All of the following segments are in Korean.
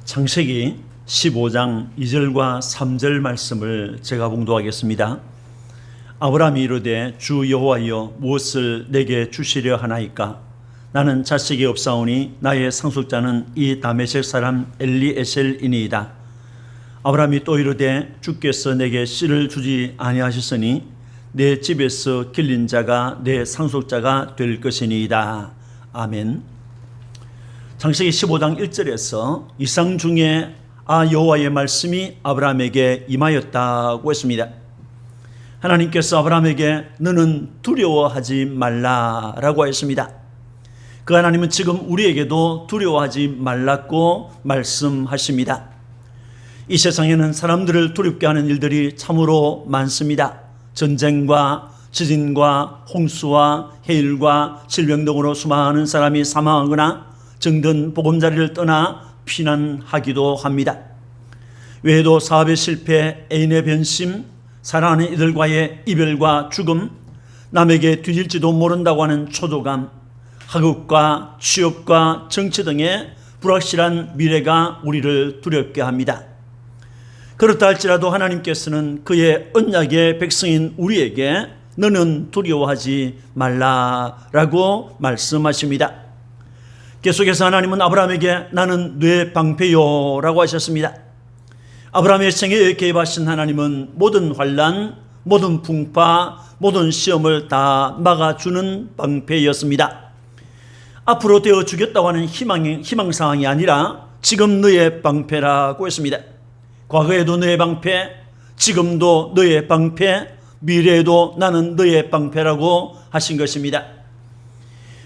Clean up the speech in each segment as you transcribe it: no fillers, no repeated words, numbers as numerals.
창세기 15장 2절과 3절 말씀을 제가 봉독하겠습니다. 아브라함이 이르되 주 여호와여 무엇을 내게 주시려 하나이까? 나는 자식이 없사오니 나의 상속자는 이 다메섹 사람 엘리에셀이니이다. 아브라함이 또 이르되 주께서 내게 씨를 주지 아니하셨으니 내 집에서 길린 자가 내 상속자가 될 것이니이다. 아멘. 창세기 15장 1절에서 이상 중에 여호와의 말씀이 아브라함에게 임하였다고 했습니다. 하나님께서 아브라함에게 너는 두려워하지 말라라고 했습니다. 그 하나님은 지금 우리에게도 두려워하지 말라고 말씀하십니다. 이 세상에는 사람들을 두렵게 하는 일들이 참으로 많습니다. 전쟁과 지진과 홍수와 해일과 질병 등으로 수많은 사람이 사망하거나 정든 보금자리를 떠나 피난하기도 합니다. 외에도 사업의 실패, 애인의 변심, 사랑하는 이들과의 이별과 죽음, 남에게 뒤질지도 모른다고 하는 초조감, 학업과 취업과 정치 등의 불확실한 미래가 우리를 두렵게 합니다. 그렇다 할지라도 하나님께서는 그의 언약의 백성인 우리에게 너는 두려워하지 말라라고 말씀하십니다. 계속해서 하나님은 아브라함에게 나는 네 방패요 라고 하셨습니다. 아브라함의 생애에 개입하신 하나님은 모든 환난, 모든 풍파, 모든 시험을 다 막아주는 방패였습니다. 앞으로 되어 주겠다고 하는 희망사항이 아니라 지금 너의 방패라고 했습니다. 과거에도 너의 방패, 지금도 너의 방패, 미래에도 나는 너의 방패라고 하신 것입니다.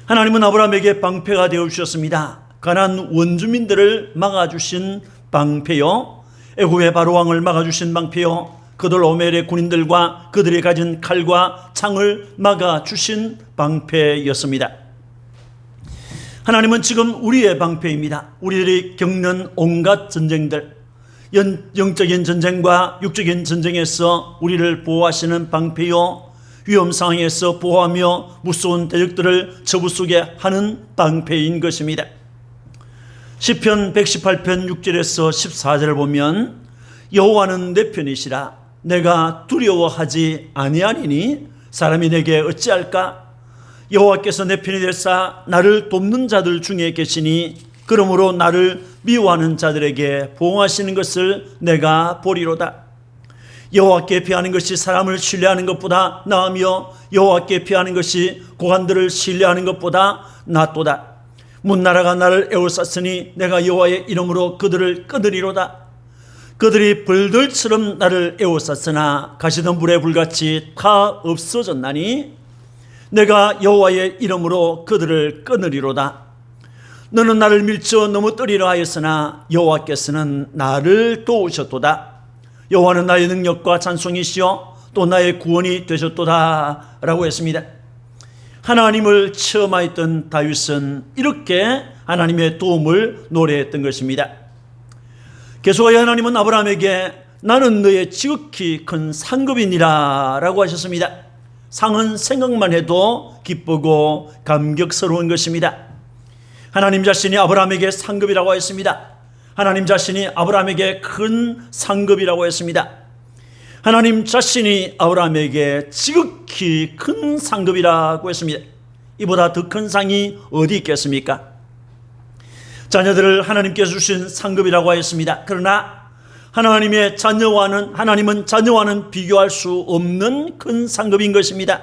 하나님은 아브라함에게 방패가 되어주셨습니다. 가나안 원주민들을 막아주신 방패요, 애굽의 바로왕을 막아주신 방패요, 그돌오멜의 군인들과 그들이 가진 칼과 창을 막아주신 방패였습니다. 하나님은 지금 우리의 방패입니다. 우리들이 겪는 온갖 전쟁들, 영적인 전쟁과 육적인 전쟁에서 우리를 보호하시는 방패요, 위험 상황에서 보호하며 무서운 대적들을 저부 속에 하는 방패인 것입니다. 시편 118편 6절에서 14절을 보면 여호와는 내 편이시라 내가 두려워하지 아니하리니 사람이 내게 어찌할까? 여호와께서 내 편이 되사 나를 돕는 자들 중에 계시니 그러므로 나를 미워하는 자들에게 보응하시는 것을 내가 보리로다. 여호와께 피하는 것이 사람을 신뢰하는 것보다 나으며 여호와께 피하는 것이 고관들을 신뢰하는 것보다 낫도다. 문나라가 나를 에워쌌으니 내가 여호와의 이름으로 그들을 끊으리로다. 그들이 벌들처럼 나를 에워쌌으나 가시던 불의 불같이 다 없어졌나니 내가 여호와의 이름으로 그들을 끊으리로다. 너는 나를 밀쳐 넘어뜨리려 하였으나 여호와께서는 나를 도우셨도다. 여호와는 나의 능력과 찬송이시여 또 나의 구원이 되셨도다 라고 했습니다. 하나님을 체험하였던 다윗은 이렇게 하나님의 도움을 노래했던 것입니다. 계속하여 하나님은 아브라함에게 나는 너의 지극히 큰 상급이니라 라고 하셨습니다. 상은 생각만 해도 기쁘고 감격스러운 것입니다. 하나님 자신이 아브라함에게 상급이라고 했습니다. 하나님 자신이 아브라함에게 큰 상급이라고 했습니다. 하나님 자신이 아브라함에게 지극히 큰 상급이라고 했습니다. 이보다 더 큰 상이 어디 있겠습니까? 자녀들을 하나님께서 주신 상급이라고 하였습니다. 그러나 하나님은 자녀와는 비교할 수 없는 큰 상급인 것입니다.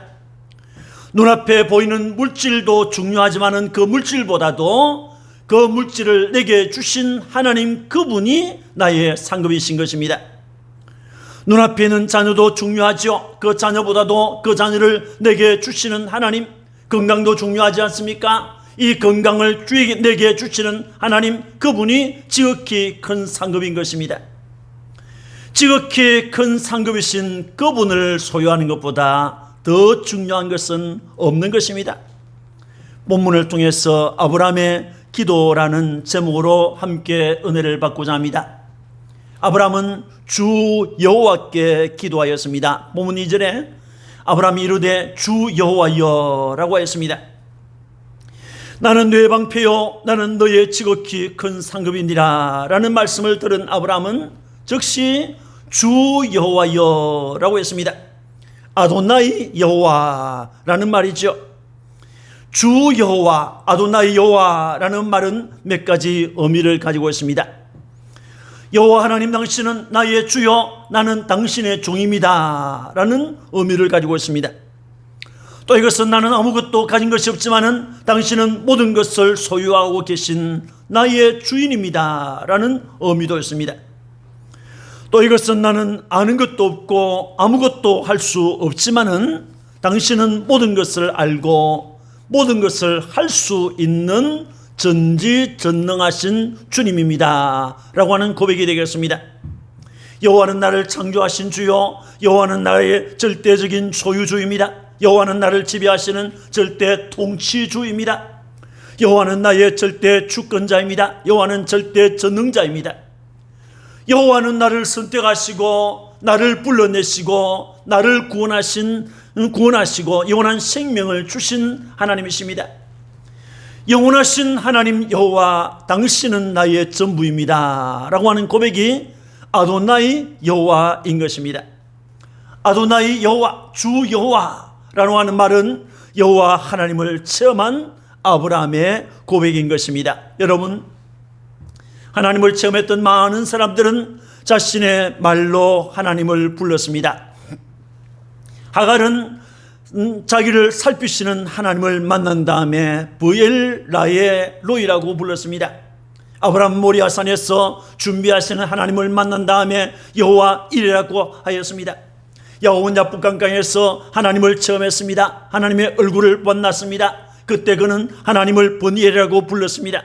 눈앞에 보이는 물질도 중요하지만 그 물질보다도 그 물질을 내게 주신 하나님 그분이 나의 상급이신 것입니다. 눈앞에 있는 자녀도 중요하죠. 그 자녀보다도 그 자녀를 내게 주시는 하나님, 건강도 중요하지 않습니까? 이 건강을 내게 주시는 하나님 그분이 지극히 큰 상급인 것입니다. 지극히 큰 상급이신 그분을 소유하는 것보다 더 중요한 것은 없는 것입니다. 본문을 통해서 아브라함의 기도라는 제목으로 함께 은혜를 받고자 합니다. 아브라함은 주 여호와께 기도하였습니다. 본문 2절에 아브라함이 이르되 주 여호와여 라고 했습니다. 나는 네 방패요 나는 너의 지극히 큰 상급이니라 라는 말씀을 들은 아브라함은 즉시 주 여호와여 라고 했습니다. 아도나이 여호와라는 말이죠. 주 여호와, 아도나이 여호와라는 말은 몇 가지 의미를 가지고 있습니다. 여호와 하나님 당신은 나의 주요 나는 당신의 종입니다 라는 의미를 가지고 있습니다. 또 이것은 나는 아무것도 가진 것이 없지만은 당신은 모든 것을 소유하고 계신 나의 주인입니다 라는 의미도 있습니다. 또 이것은 나는 아는 것도 없고 아무것도 할 수 없지만은 당신은 모든 것을 알고 모든 것을 할 수 있는 전지전능하신 주님입니다 라고 하는 고백이 되겠습니다. 여호와는 나를 창조하신 주요 여호와는 나의 절대적인 소유주입니다. 여호와는 나를 지배하시는 절대 통치주입니다. 여호와는 나의 절대 주권자입니다. 여호와는 절대 전능자입니다. 여호와는 나를 선택하시고 나를 불러내시고 나를 구원하시고 영원한 생명을 주신 하나님이십니다. 영원하신 하나님 여호와 당신은 나의 전부입니다 라고 하는 고백이 아도나이 여호와인 것입니다. 아도나이 여호와, 주 여호와라고 하는 말은 여호와 하나님을 체험한 아브라함의 고백인 것입니다. 여러분, 하나님을 체험했던 많은 사람들은 자신의 말로 하나님을 불렀습니다. 하갈은 자기를 살피시는 하나님을 만난 다음에 브엘라의 로이라고 불렀습니다. 아브라함 모리아산에서 준비하시는 하나님을 만난 다음에 여호와 이레라고 하였습니다. 야고보냐 북강강에서 하나님을 체험했습니다. 하나님의 얼굴을 만났습니다. 그때 그는 하나님을 번이엘이라고 불렀습니다.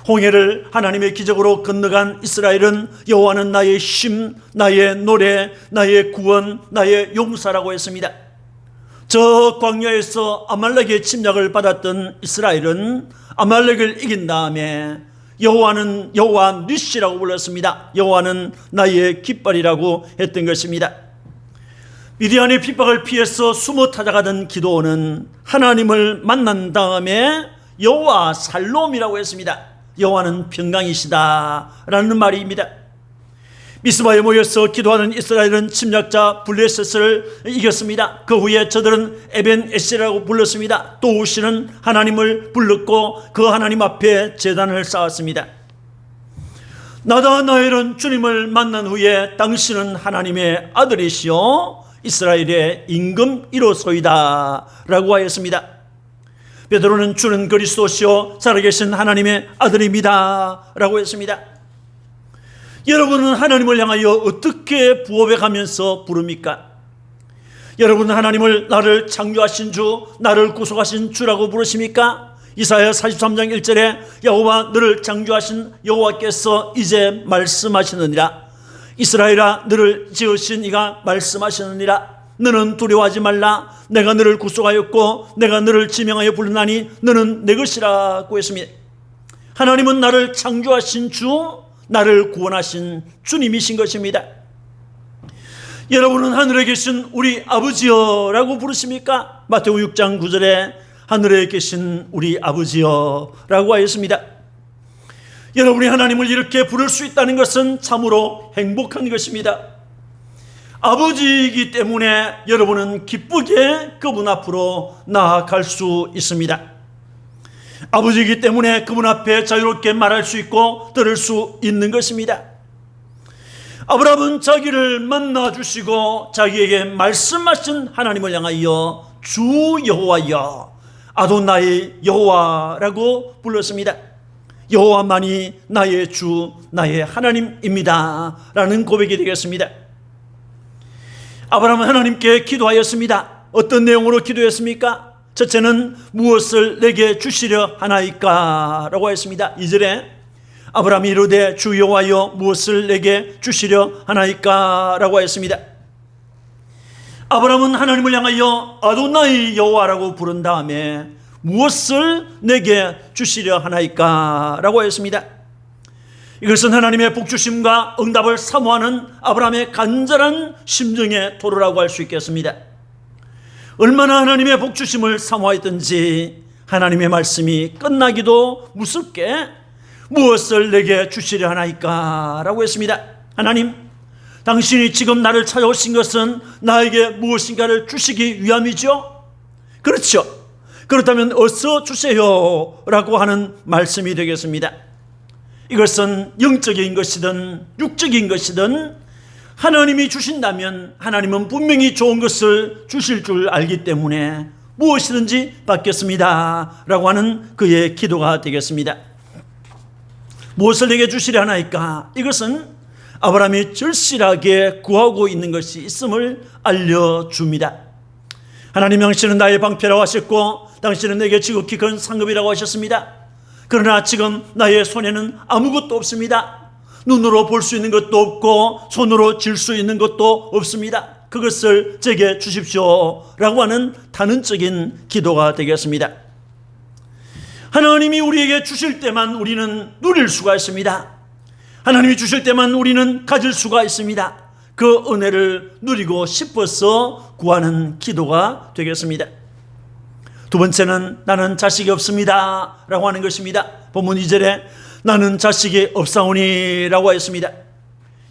홍해를 하나님의 기적으로 건너간 이스라엘은 여호와는 나의 힘, 나의 노래, 나의 구원, 나의 용사라고 했습니다. 저 광야에서 아말렉의 침략을 받았던 이스라엘은 아말렉을 이긴 다음에 여호와는 여호와 니시라고 불렀습니다. 여호와는 나의 깃발이라고 했던 것입니다. 미디안의 핍박을 피해서 숨어 찾아가던 기도원은 하나님을 만난 다음에 여호와 살롬이라고 했습니다. 여호와는 평강이시다 라는 말입니다. 미스바에 모여서 기도하는 이스라엘은 침략자 블레셋을 이겼습니다. 그 후에 저들은 에벤에셀이라고 불렀습니다. 또 우시는 하나님을 불렀고 그 하나님 앞에 제단을 쌓았습니다. 나다나엘은 주님을 만난 후에 당신은 하나님의 아들이시오 이스라엘의 임금 1호소이다 라고 하였습니다. 베드로는 주는 그리스도시요 살아계신 하나님의 아들입니다 라고 했습니다. 여러분은 하나님을 향하여 어떻게 부어배가면서 부릅니까? 여러분은 하나님을 나를 창조하신 주, 나를 구속하신 주라고 부르십니까? 이사야 43장 1절에 여호와 너를 창조하신 여호와께서 이제 말씀하시느니라. 이스라엘아 너를 지으신 이가 말씀하시느니라. 너는 두려워하지 말라. 내가 너를 구속하였고 내가 너를 지명하여 부르나니 너는 내 것이라고 했습니다. 하나님은 나를 창조하신 주, 나를 구원하신 주님이신 것입니다. 여러분은 하늘에 계신 우리 아버지여라고 부르십니까? 마태오 6장 9절에 하늘에 계신 우리 아버지여라고 하였습니다. 여러분이 하나님을 이렇게 부를 수 있다는 것은 참으로 행복한 것입니다. 아버지이기 때문에 여러분은 기쁘게 그분 앞으로 나아갈 수 있습니다. 아버지이기 때문에 그분 앞에 자유롭게 말할 수 있고 들을 수 있는 것입니다. 아브라함은 자기를 만나 주시고 자기에게 말씀하신 하나님을 향하여 주 여호와여 아도나이 여호와라고 불렀습니다. 여호와만이 나의 주, 나의 하나님입니다 라는 고백이 되겠습니다. 아브라함은 하나님께 기도하였습니다. 어떤 내용으로 기도했습니까? 첫째는 무엇을 내게 주시려 하나이까 라고 했습니다. 2절에 아브라함이 이르되 주 여호와여 무엇을 내게 주시려 하나이까 라고 했습니다. 아브라함은 하나님을 향하여 아도나이 여호와라고 부른 다음에 무엇을 내게 주시려 하나이까 라고 했습니다. 이것은 하나님의 복주심과 응답을 사모하는 아브라함의 간절한 심정의 토로라고 할 수 있겠습니다. 얼마나 하나님의 복주심을 사모하였든지 하나님의 말씀이 끝나기도 무섭게 무엇을 내게 주시려 하나이까? 라고 했습니다. 하나님, 당신이 지금 나를 찾아오신 것은 나에게 무엇인가를 주시기 위함이죠? 그렇죠. 그렇다면 어서 주세요 라고 하는 말씀이 되겠습니다. 이것은 영적인 것이든 육적인 것이든 하나님이 주신다면 하나님은 분명히 좋은 것을 주실 줄 알기 때문에 무엇이든지 받겠습니다 라고 하는 그의 기도가 되겠습니다. 무엇을 내게 주시려 하나이까? 이것은 아브라함이 절실하게 구하고 있는 것이 있음을 알려줍니다. 하나님, 당신은 나의 방패라고 하셨고 당신은 내게 지극히 큰 상급이라고 하셨습니다. 그러나 지금 나의 손에는 아무것도 없습니다. 눈으로 볼 수 있는 것도 없고 손으로 쥘 수 있는 것도 없습니다. 그것을 제게 주십시오 라고 하는 단언적인 기도가 되겠습니다. 하나님이 우리에게 주실 때만 우리는 누릴 수가 있습니다. 하나님이 주실 때만 우리는 가질 수가 있습니다. 그 은혜를 누리고 싶어서 구하는 기도가 되겠습니다. 두 번째는 나는 자식이 없습니다 라고 하는 것입니다. 본문 2절에 나는 자식이 없사오니 라고 했습니다.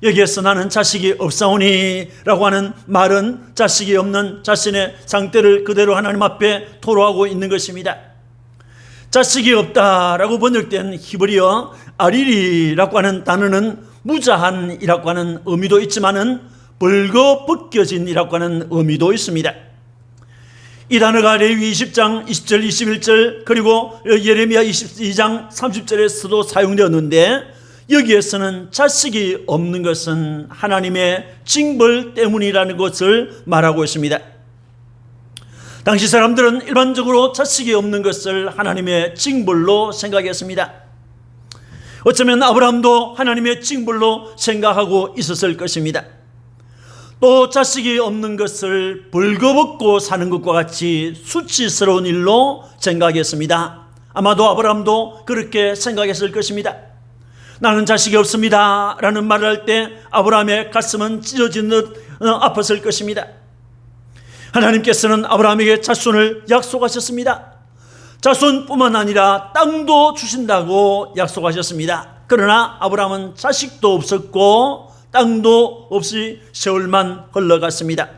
여기에서 나는 자식이 없사오니 라고 하는 말은 자식이 없는 자신의 상태를 그대로 하나님 앞에 토로하고 있는 것입니다. 자식이 없다라고 번역된 히브리어 아리리라고 하는 단어는 무자한이라고 하는 의미도 있지만은 벌거벗겨진이라고 하는 의미도 있습니다. 이 단어가 레위기 20장 20절 21절 그리고 예레미야 22장 30절에서도 사용되었는데 여기에서는 자식이 없는 것은 하나님의 징벌 때문이라는 것을 말하고 있습니다. 당시 사람들은 일반적으로 자식이 없는 것을 하나님의 징벌로 생각했습니다. 어쩌면 아브라함도 하나님의 징벌로 생각하고 있었을 것입니다. 또 자식이 없는 것을 벌거벗고 사는 것과 같이 수치스러운 일로 생각했습니다. 아마도 아브라함도 그렇게 생각했을 것입니다. 나는 자식이 없습니다 라는 말을 할 때 아브라함의 가슴은 찢어진 듯 아팠을 것입니다. 하나님께서는 아브라함에게 자손을 약속하셨습니다. 자손뿐만 아니라 땅도 주신다고 약속하셨습니다. 그러나 아브라함은 자식도 없었고 땅도 없이 세월만 흘러갔습니다.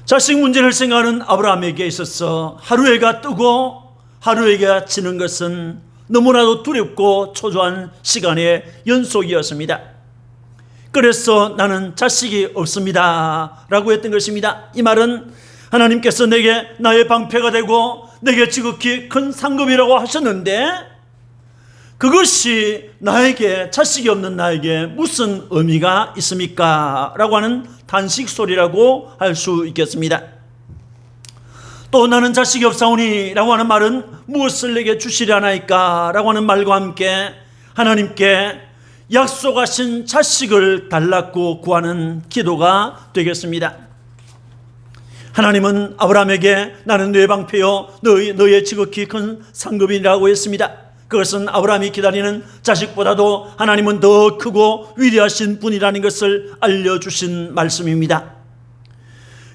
자식 문제를 생각하는 아브라함에게 있어서 하루해가 뜨고 하루해가 지는 것은 너무나도 두렵고 초조한 시간의 연속이었습니다. 그래서 나는 자식이 없습니다 라고 했던 것입니다. 이 말은 하나님께서 내게 나의 방패가 되고 내게 지극히 큰 상급이라고 하셨는데 그것이 나에게 자식이 없는 나에게 무슨 의미가 있습니까? 라고 하는 단식 소리라고 할 수 있겠습니다. 또 나는 자식이 없사오니 라고 하는 말은 무엇을 내게 주시려 하나이까? 라고 하는 말과 함께 하나님께 약속하신 자식을 달라고 구하는 기도가 되겠습니다. 하나님은 아브라함에게 나는 너의 방패요 너의 지극히 큰 상급이라고 했습니다. 그것은 아브라함이 기다리는 자식보다도 하나님은 더 크고 위대하신 분이라는 것을 알려주신 말씀입니다.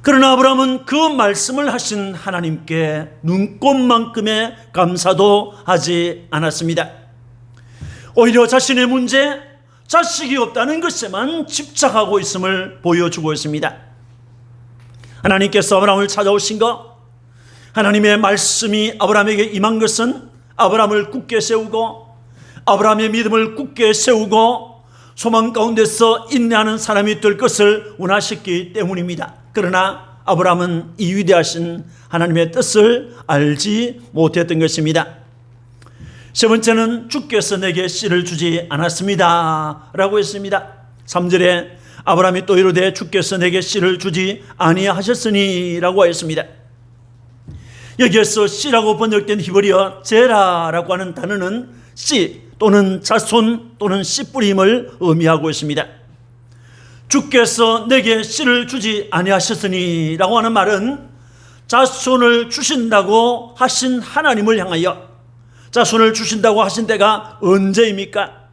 그러나 아브라함은 그 말씀을 하신 하나님께 눈꼽만큼의 감사도 하지 않았습니다. 오히려 자신의 문제, 자식이 없다는 것에만 집착하고 있음을 보여주고 있습니다. 하나님께서 아브라함을 찾아오신 것, 하나님의 말씀이 아브라함에게 임한 것은 아브라함을 굳게 세우고 아브라함의 믿음을 굳게 세우고 소망 가운데서 인내하는 사람이 될 것을 원하셨기 때문입니다. 그러나 아브라함은 이 위대하신 하나님의 뜻을 알지 못했던 것입니다. 세 번째는 주께서 내게 씨를 주지 않았습니다 라고 했습니다. 3절에 아브라함이 또 이르되 주께서 내게 씨를 주지 아니하셨으니 라고 했습니다. 여기에서 씨라고 번역된 히브리어 제라라고 하는 단어는 씨 또는 자손 또는 씨 뿌림을 의미하고 있습니다. 주께서 내게 씨를 주지 아니하셨으니 라고 하는 말은 자손을 주신다고 하신 하나님을 향하여 자손을 주신다고 하신 때가 언제입니까?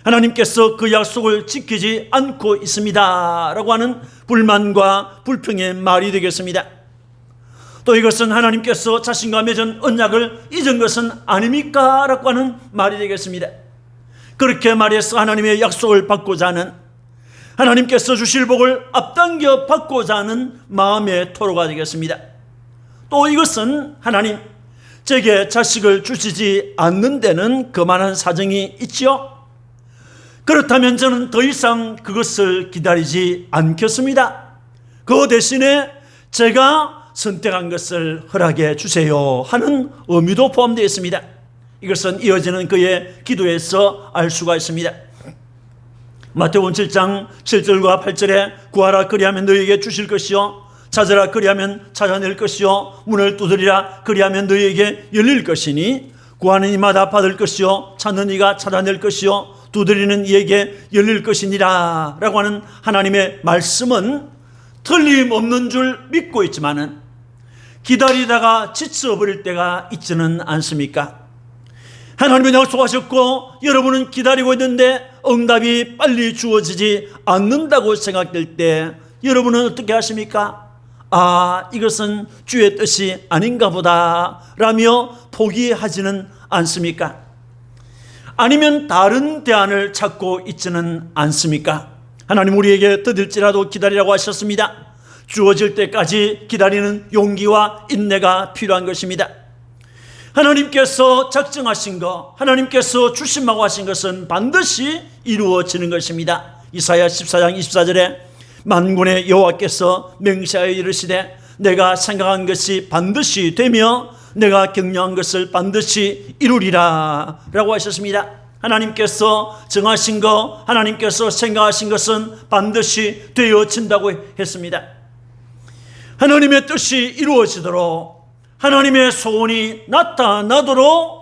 하나님께서 그 약속을 지키지 않고 있습니다 라고 하는 불만과 불평의 말이 되겠습니다. 또 이것은 하나님께서 자신과 맺은 언약을 잊은 것은 아닙니까? 라고 하는 말이 되겠습니다. 그렇게 말해서 하나님의 약속을 받고자 하는, 하나님께서 주실 복을 앞당겨 받고자 하는 마음의 토로가 되겠습니다. 또 이것은 하나님, 제게 자식을 주시지 않는 데는 그만한 사정이 있지요? 그렇다면 저는 더 이상 그것을 기다리지 않겠습니다. 그 대신에 제가 선택한 것을 허락해 주세요 하는 의미도 포함되어 있습니다. 이것은 이어지는 그의 기도에서 알 수가 있습니다. 마태복음 7장 7절과 8절에 구하라 그리하면 너희에게 주실 것이요 찾으라 그리하면 찾아낼 것이요 문을 두드리라 그리하면 너희에게 열릴 것이니 구하는 이마다 받을 것이요 찾는 이가 찾아낼 것이요 두드리는 이에게 열릴 것이니라 라고 하는 하나님의 말씀은 틀림없는 줄 믿고 있지만은 기다리다가 지쳐버릴 때가 있지는 않습니까? 하나님은 약속하셨고 여러분은 기다리고 있는데 응답이 빨리 주어지지 않는다고 생각될 때 여러분은 어떻게 하십니까? 아, 이것은 주의 뜻이 아닌가 보다 라며 포기하지는 않습니까? 아니면 다른 대안을 찾고 있지는 않습니까? 하나님 우리에게 더딜지라도 기다리라고 하셨습니다. 주어질 때까지 기다리는 용기와 인내가 필요한 것입니다. 하나님께서 작정하신 것, 하나님께서 주신다고 하신 것은 반드시 이루어지는 것입니다. 이사야 14장 24절에 만군의 여호와께서 맹세하여 이르시되 내가 생각한 것이 반드시 되며 내가 격려한 것을 반드시 이루리라 라고 하셨습니다. 하나님께서 정하신 것, 하나님께서 생각하신 것은 반드시 되어진다고 했습니다. 하나님의 뜻이 이루어지도록, 하나님의 소원이 나타나도록,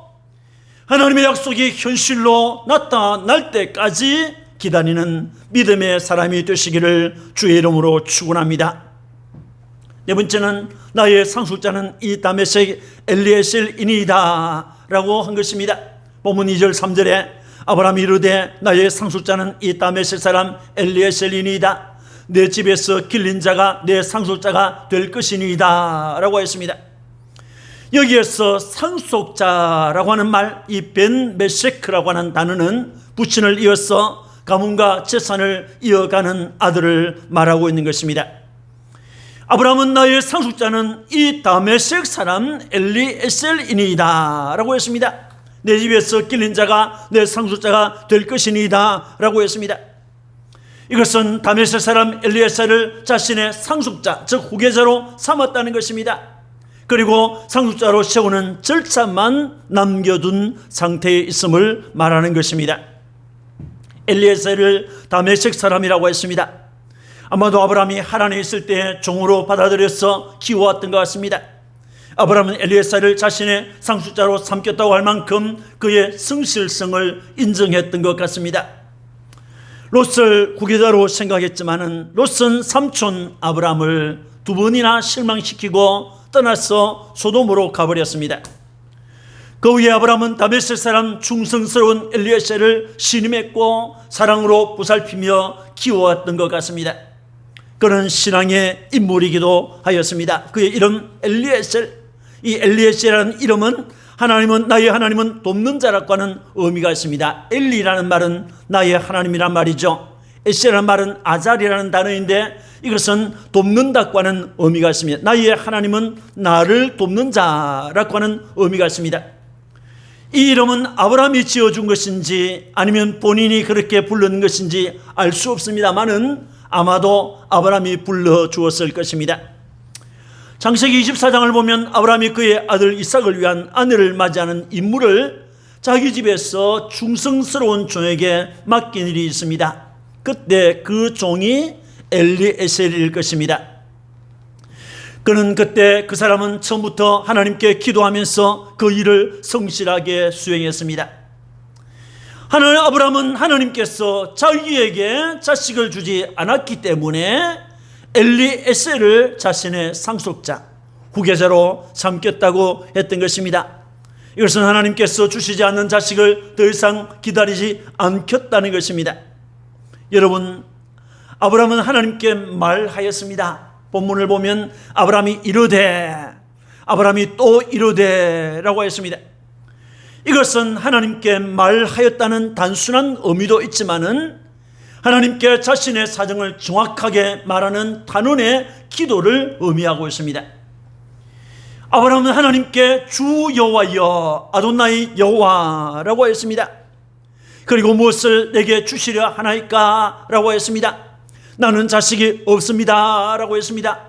하나님의 약속이 현실로 나타날 때까지 기다리는 믿음의 사람이 되시기를 주의 이름으로 축원합니다. 네 번째는 나의 상속자는 이 다메섹 엘리에셀이니이다 라고 한 것입니다. 본문 2절 3절에 아브라함이 이르되 나의 상속자는 이 다메섹 사람 엘리에셀이니이다. 내 집에서 길린 자가 내 상속자가 될 것이니이다 라고 했습니다. 여기에서 상속자라고 하는 말, 이 벤메세크라고 하는 단어는 부친을 이어서 가문과 재산을 이어가는 아들을 말하고 있는 것입니다. 아브라함은 나의 상속자는 이 다메섹 사람 엘리에셀이니이다 라고 했습니다. 내 집에서 길린 자가 내 상속자가 될 것이니이다 라고 했습니다. 이것은 다메섹 사람 엘리에셀을 자신의 상속자, 즉 후계자로 삼았다는 것입니다. 그리고 상속자로 세우는 절차만 남겨둔 상태에 있음을 말하는 것입니다. 엘리에셀을 다메섹 사람이라고 했습니다. 아마도 아브라함이 하란에 있을 때 종으로 받아들여서 키워왔던 것 같습니다. 아브라함은 엘리에셀을 자신의 상속자로 삼켰다고 할 만큼 그의 성실성을 인정했던 것 같습니다. 롯을 후계자로 생각했지만은 롯은 삼촌 아브라함을 두 번이나 실망시키고 떠나서 소돔으로 가버렸습니다. 그 후에 아브라함은 다메섹 사람 충성스러운 엘리에셀을 신임했고 사랑으로 보살피며 키워왔던 것 같습니다. 그는 신앙의 인물이기도 하였습니다. 그의 이름 엘리에셀, 이 엘리에셀이라는 이름은 나의 하나님은 돕는 자라고 하는 의미가 있습니다. 엘리라는 말은 나의 하나님이란 말이죠. 에셀이라는 말은 아잘이라는 단어인데 이것은 돕는다고 하는 의미가 있습니다. 나의 하나님은 나를 돕는 자라고 하는 의미가 있습니다. 이 이름은 아브라함이 지어준 것인지 아니면 본인이 그렇게 부르는 것인지 알 수 없습니다만은 아마도 아브라함이 불러주었을 것입니다. 창세기 24장을 보면 아브라함이 그의 아들 이삭을 위한 아내를 맞이하는 임무를 자기 집에서 충성스러운 종에게 맡긴 일이 있습니다. 그때 그 종이 엘리에셀일 것입니다. 그는 그때 그 사람은 처음부터 하나님께 기도하면서 그 일을 성실하게 수행했습니다. 아브라함은 하나님께서 자기에게 자식을 주지 않았기 때문에 엘리에셀을 자신의 상속자, 후계자로 삼켰다고 했던 것입니다. 이것은 하나님께서 주시지 않는 자식을 더 이상 기다리지 않겠다는 것입니다. 여러분, 아브라함은 하나님께 말하였습니다. 본문을 보면 아브라함이 이르되 아브라함이 또 이르되라고 했습니다. 이것은 하나님께 말하였다는 단순한 의미도 있지만은 하나님께 자신의 사정을 정확하게 말하는 단언의 기도를 의미하고 있습니다. 아브라함은 하나님께 주 여호와여 아도나이 여호와라고 했습니다. 그리고 무엇을 내게 주시려 하나이까 라고 했습니다. 나는 자식이 없습니다 라고 했습니다.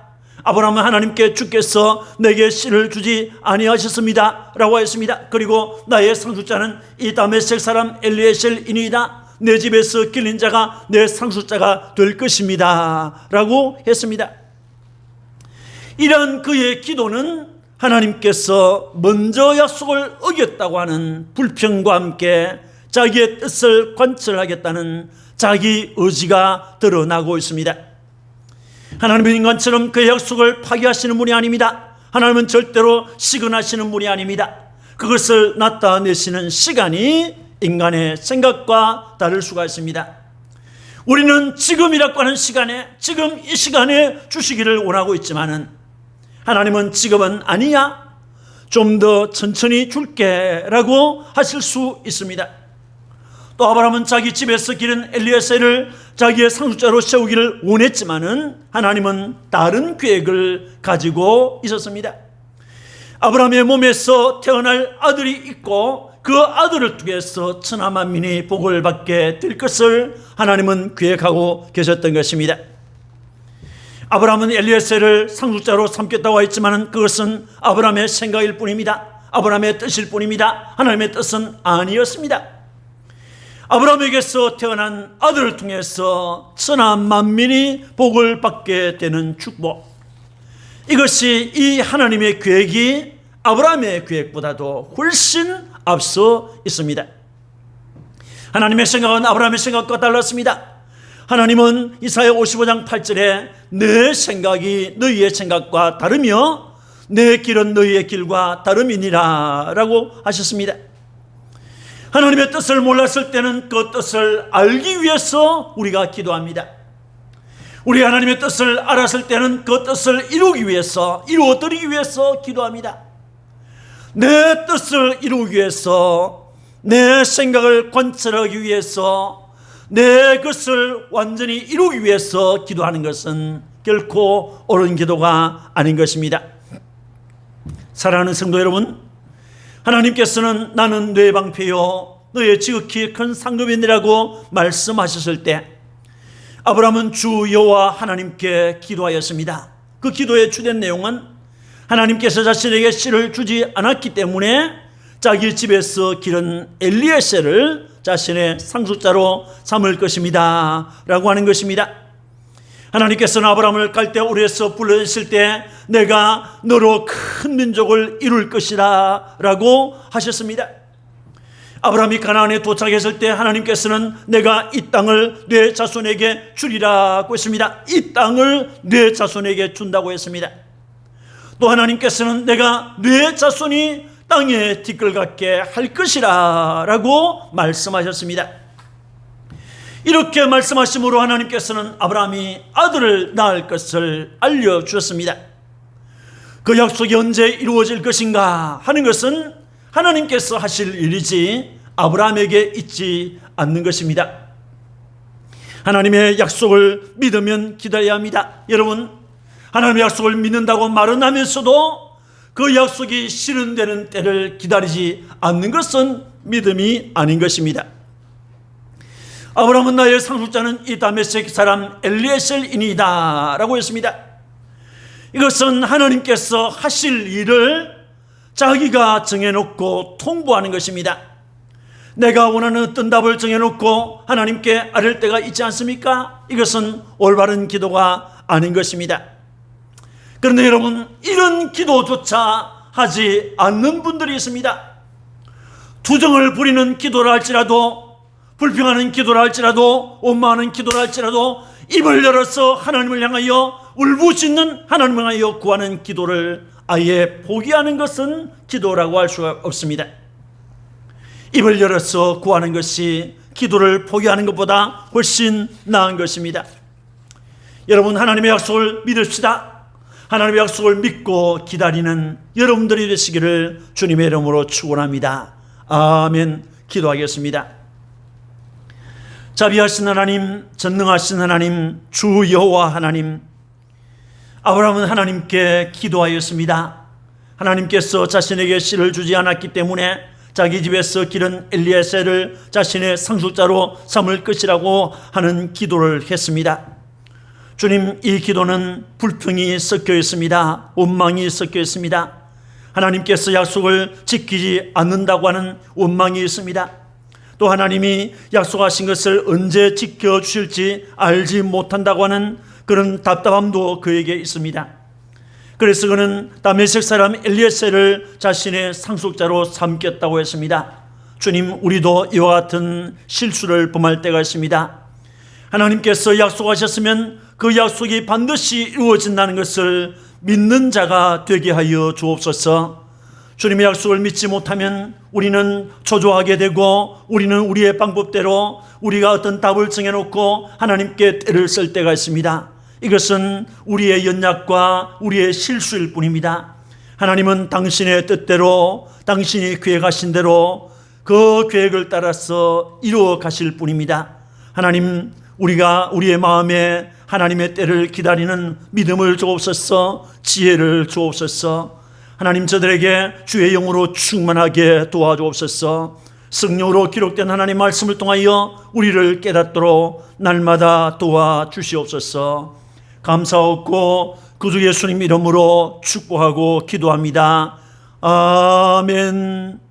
아브라함은 하나님께 주께서 내게 씨를 주지 아니하셨습니다 라고 했습니다. 그리고 나의 상속자는 이 다메섹 사람 엘리에셀이니이다. 내 집에서 길린 자가 내 상속자가 될 것입니다 라고 했습니다. 이런 그의 기도는 하나님께서 먼저 약속을 어겼다고 하는 불평과 함께 자기의 뜻을 관철하겠다는 자기 의지가 드러나고 있습니다. 하나님은 인간처럼 그의 약속을 파기하시는 분이 아닙니다. 하나님은 절대로 시근하시는 분이 아닙니다. 그것을 나타내시는 시간이 인간의 생각과 다를 수가 있습니다. 우리는 지금이라고 하는 시간에, 지금 이 시간에 주시기를 원하고 있지만은 하나님은 지금은 아니야, 좀 더 천천히 줄게 라고 하실 수 있습니다. 또 아브라함은 자기 집에서 기른 엘리에셀을 자기의 상속자로 세우기를 원했지만은 하나님은 다른 계획을 가지고 있었습니다. 아브라함의 몸에서 태어날 아들이 있고 그 아들을 통해서 천하 만민이 복을 받게 될 것을 하나님은 계획하고 계셨던 것입니다. 아브라함은 엘리에셀을 상속자로 삼겠다고 했지만은 그것은 아브라함의 생각일 뿐입니다. 아브라함의 뜻일 뿐입니다. 하나님의 뜻은 아니었습니다. 아브라함에게서 태어난 아들을 통해서 천하 만민이 복을 받게 되는 축복, 이것이 이 하나님의 계획이 아브라함의 계획보다도 훨씬 앞서 있습니다. 하나님의 생각은 아브라함의 생각과 달랐습니다. 하나님은 이사야 55장 8절에 내 생각이 너희의 생각과 다르며 내 길은 너희의 길과 다름이니라 라고 하셨습니다. 하나님의 뜻을 몰랐을 때는 그 뜻을 알기 위해서 우리가 기도합니다. 우리 하나님의 뜻을 알았을 때는 그 뜻을 이루기 위해서, 이루어드리기 위해서 기도합니다. 내 뜻을 이루기 위해서, 내 생각을 관철하기 위해서, 내 것을 완전히 이루기 위해서 기도하는 것은 결코 옳은 기도가 아닌 것입니다. 사랑하는 성도 여러분, 하나님께서는 나는 네 방패요 너의 지극히 큰 상급이니라고 말씀하셨을 때 아브라함은 주 여호와 하나님께 기도하였습니다. 그 기도의 주된 내용은 하나님께서 자신에게 씨를 주지 않았기 때문에 자기 집에서 기른 엘리에셀을 자신의 상속자로 삼을 것입니다 라고 하는 것입니다. 하나님께서는 아브라함을 갈대우르에서 불러내실 때 내가 너로 큰 민족을 이룰 것이다 라고 하셨습니다. 아브라함이 가나안에 도착했을 때 하나님께서는 내가 이 땅을 네 자손에게 주리라고 했습니다. 이 땅을 네 자손에게 준다고 했습니다. 또 하나님께서는 내가 네 자손이 땅에 티끌 같게 할 것이라 라고 말씀하셨습니다. 이렇게 말씀하심으로 하나님께서는 아브라함이 아들을 낳을 것을 알려주셨습니다. 그 약속이 언제 이루어질 것인가 하는 것은 하나님께서 하실 일이지 아브라함에게 있지 않는 것입니다. 하나님의 약속을 믿으면 기다려야 합니다. 여러분, 하나님의 약속을 믿는다고 말은 하면서도 그 약속이 실현되는 때를 기다리지 않는 것은 믿음이 아닌 것입니다. 아브라함은 나의 상속자는 이 다메섹 사람 엘리에셀이니이다 라고 했습니다. 이것은 하나님께서 하실 일을 자기가 정해놓고 통보하는 것입니다. 내가 원하는 어떤 답을 정해놓고 하나님께 아뢰을 때가 있지 않습니까? 이것은 올바른 기도가 아닌 것입니다. 그런데 여러분, 이런 기도조차 하지 않는 분들이 있습니다. 투정을 부리는 기도를 할지라도, 불평하는 기도를 할지라도, 원망하는 기도를 할지라도 입을 열어서 하나님을 향하여 울부짖는, 하나님을 향하여 구하는 기도를 아예 포기하는 것은 기도라고 할 수가 없습니다. 입을 열어서 구하는 것이 기도를 포기하는 것보다 훨씬 나은 것입니다. 여러분, 하나님의 약속을 믿읍시다. 하나님의 약속을 믿고 기다리는 여러분들이 되시기를 주님의 이름으로 축원합니다. 아멘. 기도하겠습니다. 자비하신 하나님, 전능하신 하나님, 주 여호와 하나님, 아브라함은 하나님께 기도하였습니다. 하나님께서 자신에게 씨를 주지 않았기 때문에 자기 집에서 기른 엘리에셀을 자신의 상속자로 삼을 것이라고 하는 기도를 했습니다. 주님, 이 기도는 불평이 섞여 있습니다. 원망이 섞여 있습니다. 하나님께서 약속을 지키지 않는다고 하는 원망이 있습니다. 또 하나님이 약속하신 것을 언제 지켜주실지 알지 못한다고 하는 그런 답답함도 그에게 있습니다. 그래서 그는 다메섹 사람 엘리에셀을 자신의 상속자로 삼겠다고 했습니다. 주님, 우리도 이와 같은 실수를 범할 때가 있습니다. 하나님께서 약속하셨으면 그 약속이 반드시 이루어진다는 것을 믿는 자가 되게 하여 주옵소서. 주님의 약속을 믿지 못하면 우리는 초조하게 되고 우리는 우리의 방법대로 우리가 어떤 답을 정해놓고 하나님께 때를 쓸 때가 있습니다. 이것은 우리의 연약과 우리의 실수일 뿐입니다. 하나님은 당신의 뜻대로 당신이 계획하신 대로 그 계획을 따라서 이루어 가실 뿐입니다. 하나님, 우리가 우리의 마음에 하나님의 때를 기다리는 믿음을 주옵소서, 지혜를 주옵소서. 하나님, 저들에게 주의 영으로 충만하게 도와주옵소서. 성령으로 기록된 하나님 말씀을 통하여 우리를 깨닫도록 날마다 도와주시옵소서. 감사하고 구주 예수님 이름으로 축복하고 기도합니다. 아멘.